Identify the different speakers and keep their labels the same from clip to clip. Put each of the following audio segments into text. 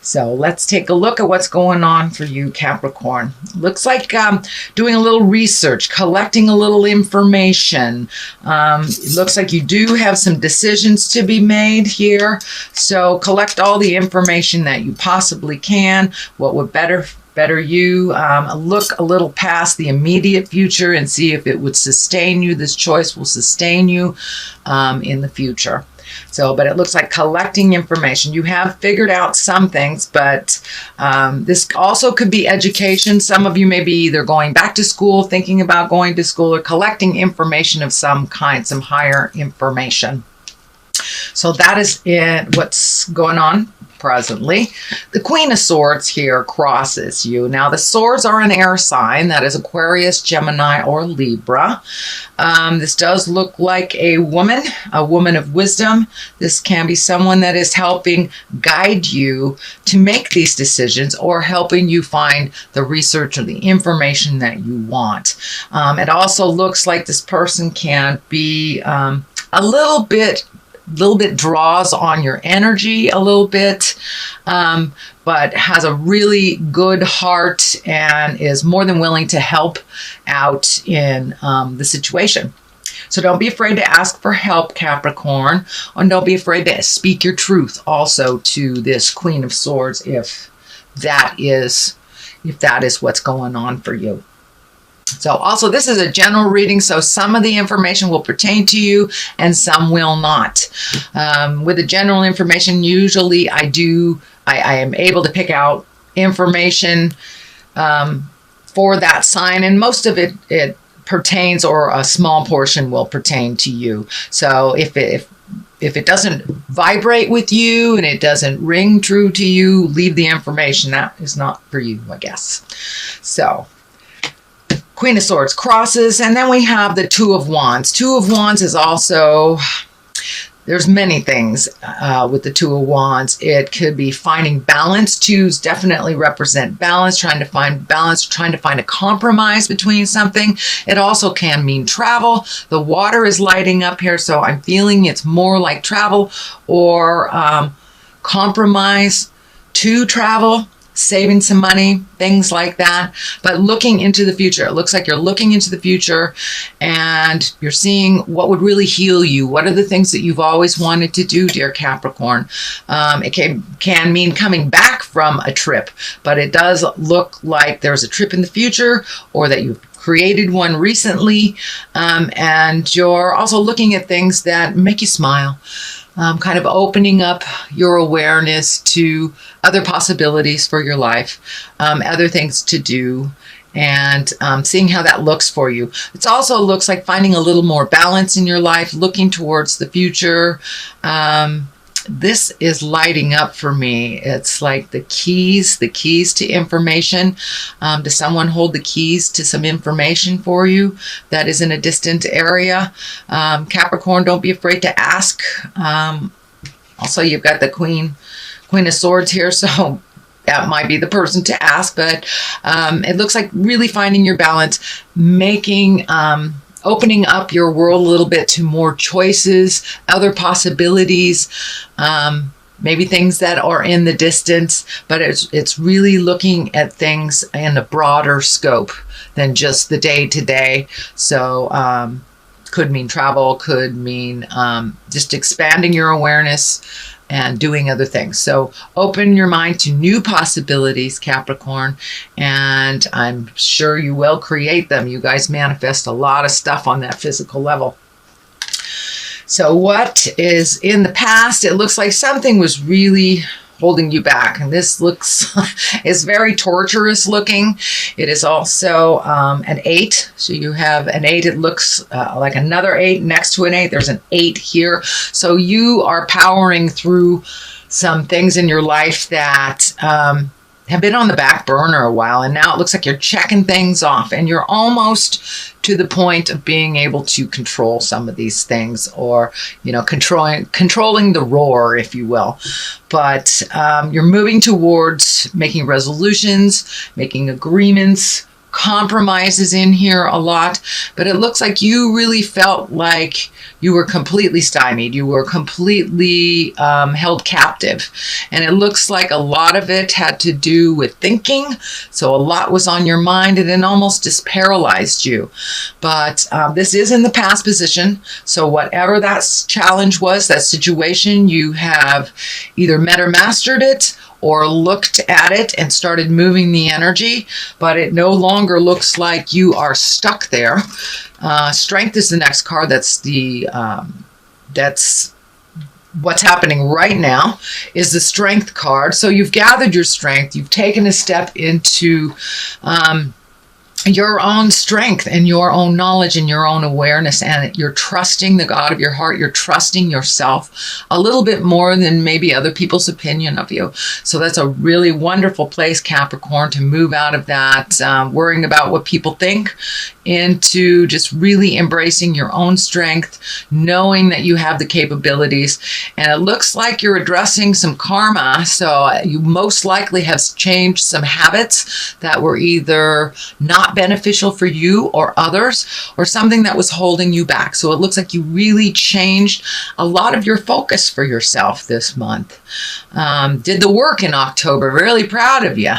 Speaker 1: So let's take a look at what's going on for you, Capricorn. Looks like doing a little research, collecting a little information. It looks like you do have some decisions to be made here. So collect all the information that you possibly can. What would better you look a little past the immediate future and see if it would sustain you. This choice will sustain you in the future. So, but it looks like collecting information. You have figured out some things, but this also could be education. Some of you may be either going back to school, thinking about going to school, or collecting information of some kind, some higher information. So that is what's going on presently. The Queen of Swords here crosses you. Now the swords are an air sign, that is Aquarius, Gemini, or Libra. This does look like a woman of wisdom. This can be someone that is helping guide you to make these decisions or helping you find the research or the information that you want. It also looks like this person can be a little bit draws on your energy a little bit, but has a really good heart and is more than willing to help out in the situation. So don't be afraid to ask for help, Capricorn, and don't be afraid to speak your truth also to this Queen of Swords if that is what's going on for you. So also this is a general reading, so some of the information will pertain to you and some will not. With the general information, usually I am able to pick out information for that sign, and most of it pertains, or a small portion will pertain to you. So if it doesn't vibrate with you and it doesn't ring true to you, leave the information. That is not for you, I guess. So Queen of Swords crosses, and then we have the Two of Wands. Two of Wands is also, there's many things with the Two of Wands. It could be finding balance. Twos definitely represent balance, trying to find balance, trying to find a compromise between something. It also can mean travel. The water is lighting up here, so I'm feeling it's more like travel or compromise to travel, saving some money, things like that. But looking into the future, it looks like you're looking into the future and you're seeing what would really heal you. What are the things that you've always wanted to do, dear Capricorn? It can mean coming back from a trip, but it does look like there's a trip in the future, or that you've created one recently, and you're also looking at things that make you smile. Kind of opening up your awareness to other possibilities for your life, other things to do, and seeing how that looks for you. It also looks like finding a little more balance in your life, looking towards the future. This is lighting up for me. It's like the keys to information. Does someone hold the keys to some information for you that is in a distant area? Capricorn, don't be afraid to ask. Also, you've got the Queen of Swords here, so that might be the person to ask, but it looks like really finding your balance, making opening up your world a little bit to more choices, other possibilities, maybe things that are in the distance, but it's really looking at things in a broader scope than just the day-to-day. So could mean travel, could mean just expanding your awareness and doing other things. So open your mind to new possibilities, Capricorn, and I'm sure you will create them. You guys manifest a lot of stuff on that physical level. So what is in the past? It looks like something was really holding you back, and this looks is very torturous looking. It is also an 8, so you have an 8. It looks like another 8 next to an 8. There's an 8 here, so you are powering through some things in your life that have been on the back burner a while, and now it looks like you're checking things off, and you're almost to the point of being able to control some of these things, or controlling the roar, if you will. But you're moving towards making resolutions, making agreements compromises in here a lot, but it looks like you really felt like you were completely stymied. You were completely held captive. And it looks like a lot of it had to do with thinking. So a lot was on your mind, and it almost just paralyzed you. But this is in the past position. So whatever that challenge was, that situation, you have either met or mastered it, or looked at it and started moving the energy, but it no longer looks like you are stuck there. Strength is the next card. That's what's happening right now, is the Strength card. So you've gathered your strength. You've taken a step into your own strength and your own knowledge and your own awareness, and you're trusting the God of your heart. You're trusting yourself a little bit more than maybe other people's opinion of you. So that's a really wonderful place, Capricorn, to move out of that worrying about what people think into just really embracing your own strength, knowing that you have the capabilities. And it looks like you're addressing some karma. So you most likely have changed some habits that were either not beneficial for you or others, or something that was holding you back. So it looks like you really changed a lot of your focus for yourself this month. Did the work in October. Really proud of you.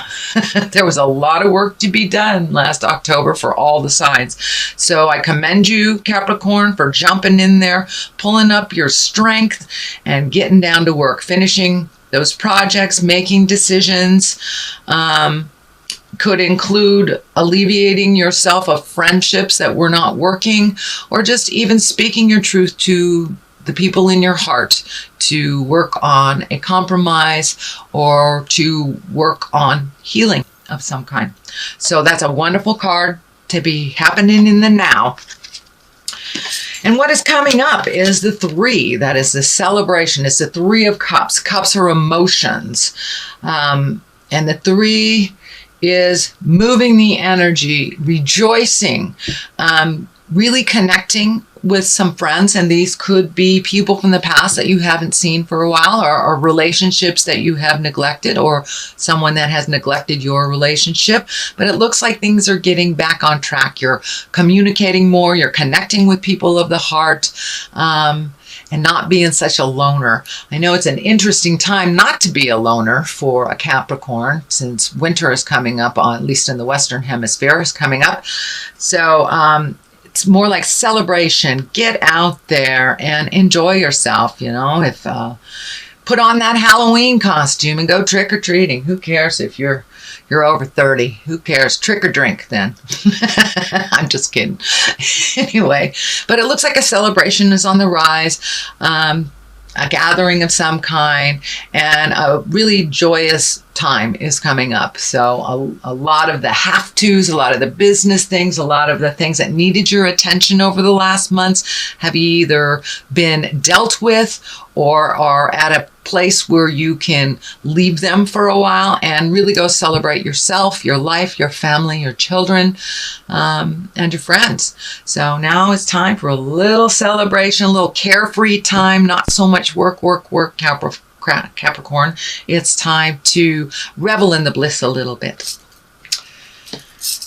Speaker 1: There was a lot of work to be done last October for all the signs. So I commend you, Capricorn, for jumping in there, pulling up your strength and getting down to work, finishing those projects, making decisions. Could include alleviating yourself of friendships that were not working, or just even speaking your truth to the people in your heart to work on a compromise or to work on healing of some kind. So that's a wonderful card to be happening in the now. And what is coming up is the 3. That is the celebration. It's the 3 of Cups. Cups are emotions. And the 3 is moving the energy, rejoicing, really connecting with some friends. And these could be people from the past that you haven't seen for a while, or relationships that you have neglected, or someone that has neglected your relationship. But it looks like things are getting back on track. You're communicating more. You're connecting with people of the heart. And not being such a loner. I know it's an interesting time not to be a loner for a Capricorn, since winter is coming up, at least in the Western Hemisphere, is coming up. So it's more like celebration. Get out there and enjoy yourself. You know, if put on that Halloween costume and go trick-or-treating. Who cares if you're over 30? Who cares? Trick or drink then. I'm just kidding. Anyway, but it looks like a celebration is on the rise, a gathering of some kind, and a really joyous time is coming up. So a lot of the have-tos, a lot of the business things, a lot of the things that needed your attention over the last months have either been dealt with or are at a place where you can leave them for a while and really go celebrate yourself, your life, your family, your children, and your friends. So now it's time for a little celebration, a little carefree time, not so much work, Capricorn. It's time to revel in the bliss a little bit.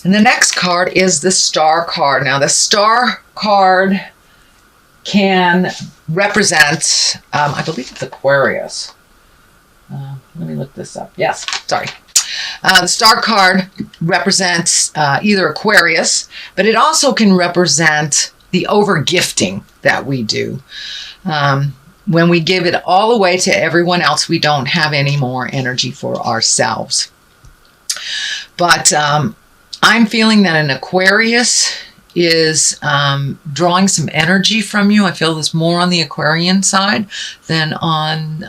Speaker 1: And the next card is the Star card. Now the Star card can represent, I believe it's Aquarius. Let me look this up. Yes, sorry. The Star card represents either Aquarius, but it also can represent the over-gifting that we do. When we give it all away to everyone else, we don't have any more energy for ourselves. But I'm feeling that an Aquarius is drawing some energy from you. I feel this more on the Aquarian side than on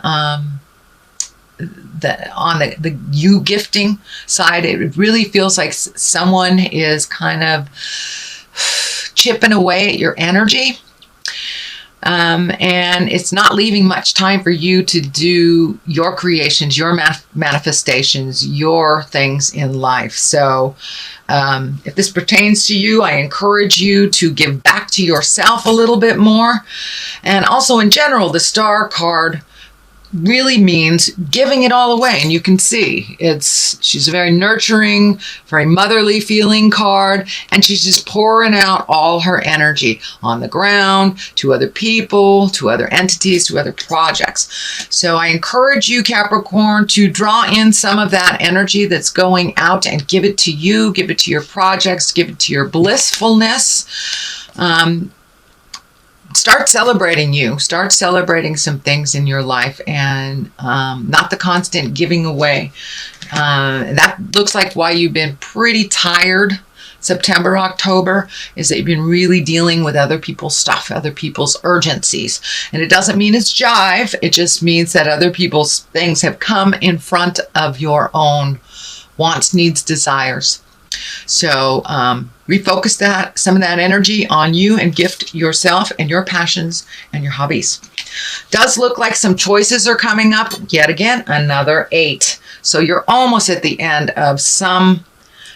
Speaker 1: the you gifting side. It really feels like someone is kind of chipping away at your energy. And it's not leaving much time for you to do your creations, your manifestations, your things in life. So if this pertains to you, I encourage you to give back to yourself a little bit more. And also in general, the Star card really means giving it all away. And you can see she's a very nurturing, very motherly feeling card. And she's just pouring out all her energy on the ground, to other people, to other entities, to other projects. So I encourage you, Capricorn, to draw in some of that energy that's going out and give it to you, give it to your projects, give it to your blissfulness. Start celebrating you. Start celebrating some things in your life, and not the constant giving away. That looks like why you've been pretty tired September, October, is that you've been really dealing with other people's stuff, other people's urgencies. And it doesn't mean it's jive. It just means that other people's things have come in front of your own wants, needs, desires. So refocus some of that energy on you and gift yourself and your passions and your hobbies. Does look like some choices are coming up. Yet again, another 8. So you're almost at the end of some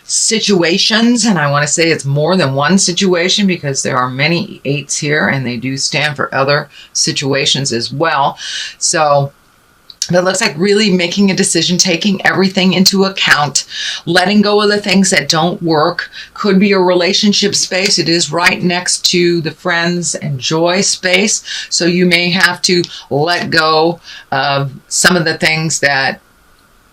Speaker 1: situations. And I want to say it's more than one situation, because there are many 8s here and they do stand for other situations as well. So that looks like really making a decision, taking everything into account, letting go of the things that don't work. Could be a relationship space. It is right next to the friends and joy space. So you may have to let go of some of the things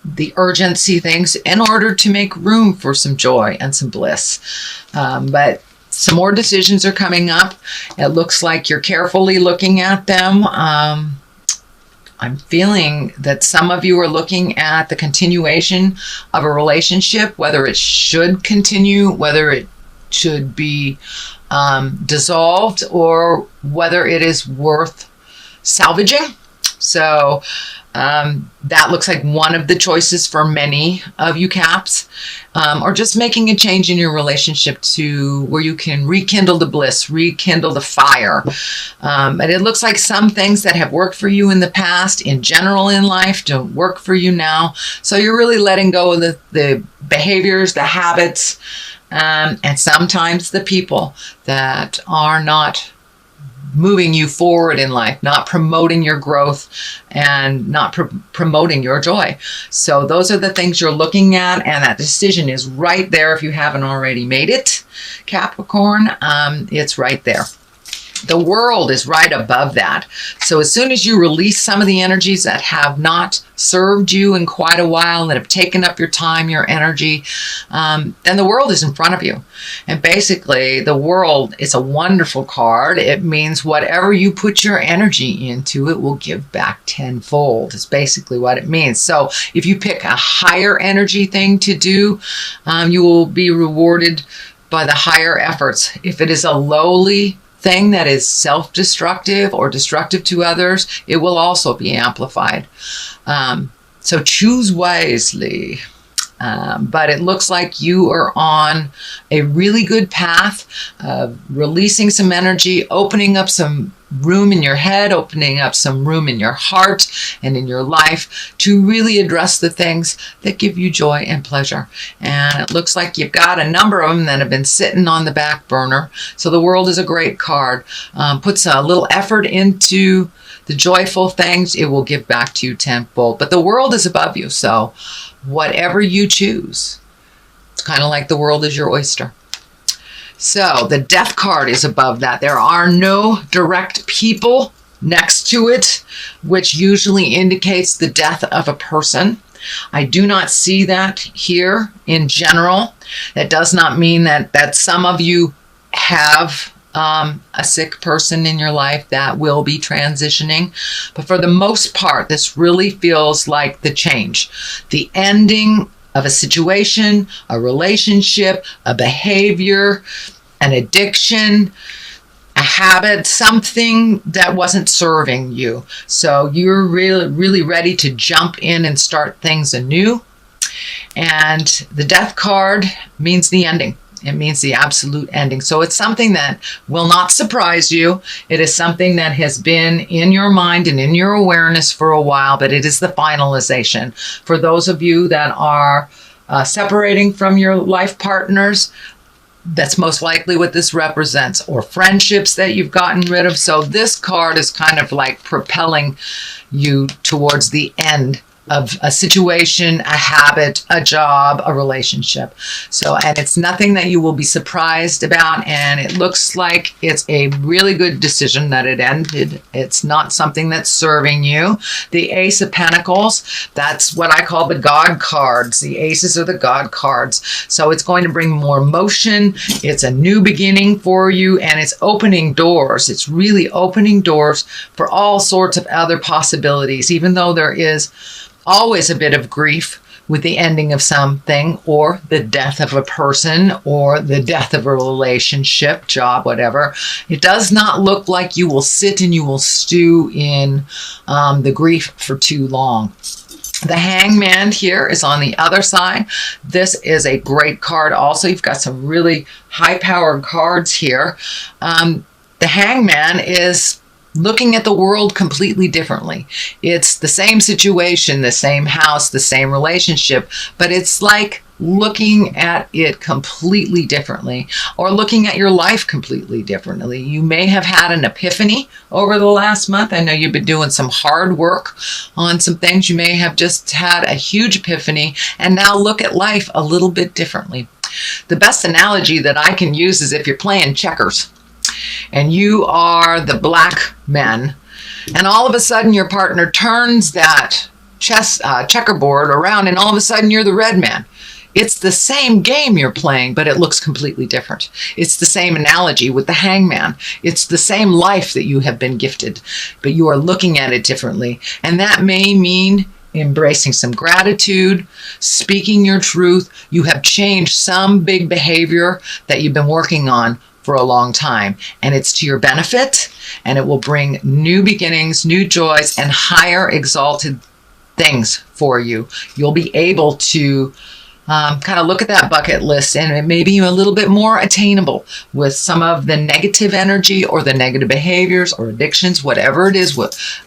Speaker 1: the urgency things, in order to make room for some joy and some bliss. But some more decisions are coming up. It looks like you're carefully looking at them. I'm feeling that some of you are looking at the continuation of a relationship, whether it should continue, whether it should be dissolved, or whether it is worth salvaging. So that looks like one of the choices for many of you Caps, or just making a change in your relationship to where you can rekindle the bliss, rekindle the fire. And it looks like some things that have worked for you in the past, in general in life, don't work for you now. So you're really letting go of the behaviors, the habits, and sometimes the people that are not moving you forward in life, not promoting your growth and not promoting your joy. So those are the things you're looking at, and that decision is right there. If you haven't already made it, Capricorn, it's right there. The world is right above that. So as soon as you release some of the energies that have not served you in quite a while, that have taken up your time, your energy, then the world is in front of you. And basically, the world is a wonderful card. It means whatever you put your energy into, it will give back tenfold. It's basically what it means. So if you pick a higher energy thing to do, you will be rewarded by the higher efforts. If it is a lowly thing that is self-destructive or destructive to others, it will also be amplified. So choose wisely. But it looks like you are on a really good path of releasing some energy, opening up some room in your head, opening up some room in your heart and in your life to really address the things that give you joy and pleasure. And it looks like you've got a number of them that have been sitting on the back burner. So the world is a great card. Puts a little effort into the joyful things, it will give back to you tenfold. But the world is above you, so whatever you choose, it's kind of like the world is your oyster. So the death card is above that. There are no direct people next to it, which usually indicates the death of a person. I do not see that here in general. That does not mean that some of you have a sick person in your life that will be transitioning. But for the most part, this really feels like the change, the ending of a situation, a relationship, a behavior, an addiction, a habit, something that wasn't serving you. So you're really ready to jump in and start things anew. And the death card means the ending. It means the absolute ending. So it's something that will not surprise you. It is something that has been in your mind and in your awareness for a while, but it is the finalization. For those of you that are separating from your life partners, That's most likely what this represents, or friendships that you've gotten rid of. So this card is kind of like propelling you towards the end of a situation, a habit, a job, a relationship. So, and it's nothing that you will be surprised about. And it looks like it's a really good decision that it ended. It's not something that's serving you. The Ace of Pentacles, that's what I call the God cards. The aces are the God cards. So it's going to bring more motion. It's a new beginning for you, and it's opening doors. It's really opening doors for all sorts of other possibilities, even though there is always a bit of grief with the ending of something, or the death of a person, or the death of a relationship, job, whatever. It does not look like you will sit and you will stew in the grief for too long. The Hangman here is on the other side. This is a great card also. You've got some really high-powered cards here. The Hangman is looking at the world completely differently. It's the same situation, the same house, the same relationship, but it's like looking at it completely differently, or looking at your life completely differently. You may have had an epiphany over the last month. I know you've been doing some hard work on some things. You may have just had a huge epiphany and now look at life a little bit differently. The best analogy that I can use is if you're playing checkers and you are the black man, and all of a sudden your partner turns that checkerboard around, and all of a sudden you're the red man. It's the same game you're playing, but it looks completely different. It's the same analogy with the Hangman. It's the same life that you have been gifted, but you are looking at it differently. And that may mean embracing some gratitude, speaking your truth. You have changed some big behavior that you've been working on for a long time, and it's to your benefit, and it will bring new beginnings, new joys, and higher exalted things for you. You'll be able to kind of look at that bucket list, and it may be a little bit more attainable with some of the negative energy or the negative behaviors or addictions, whatever it is,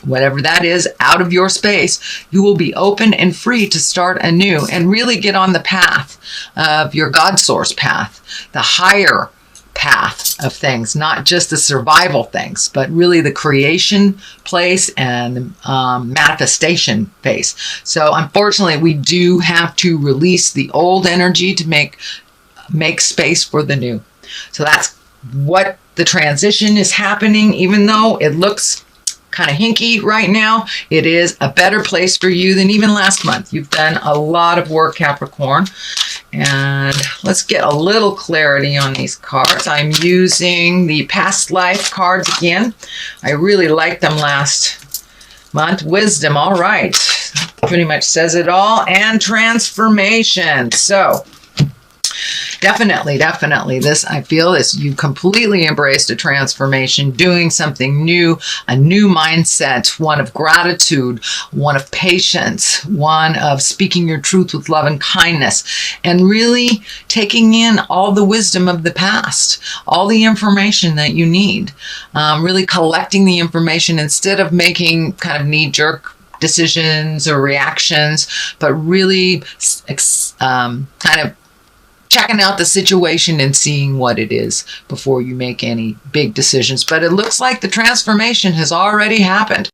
Speaker 1: whatever that is, out of your space. You will be open and free to start anew and really get on the path of your God source path, the higher path of things, not just the survival things, but really the creation place and manifestation phase. So unfortunately, we do have to release the old energy to make space for the new. So that's what the transition is happening. Even though it looks kind of hinky right now, it is a better place for you than even last month. You've done a lot of work, Capricorn. And let's get a little clarity on these cards. I'm using the past life cards again. I really liked them last month. Wisdom, all right. Pretty much says it all. And transformation. So definitely, this, I feel, is you completely embraced a transformation, doing something new, a new mindset, one of gratitude, one of patience, one of speaking your truth with love and kindness, and really taking in all the wisdom of the past, all the information that you need, really collecting the information instead of making kind of knee-jerk decisions or reactions, but really kind of checking out the situation and seeing what it is before you make any big decisions. But it looks like the transformation has already happened.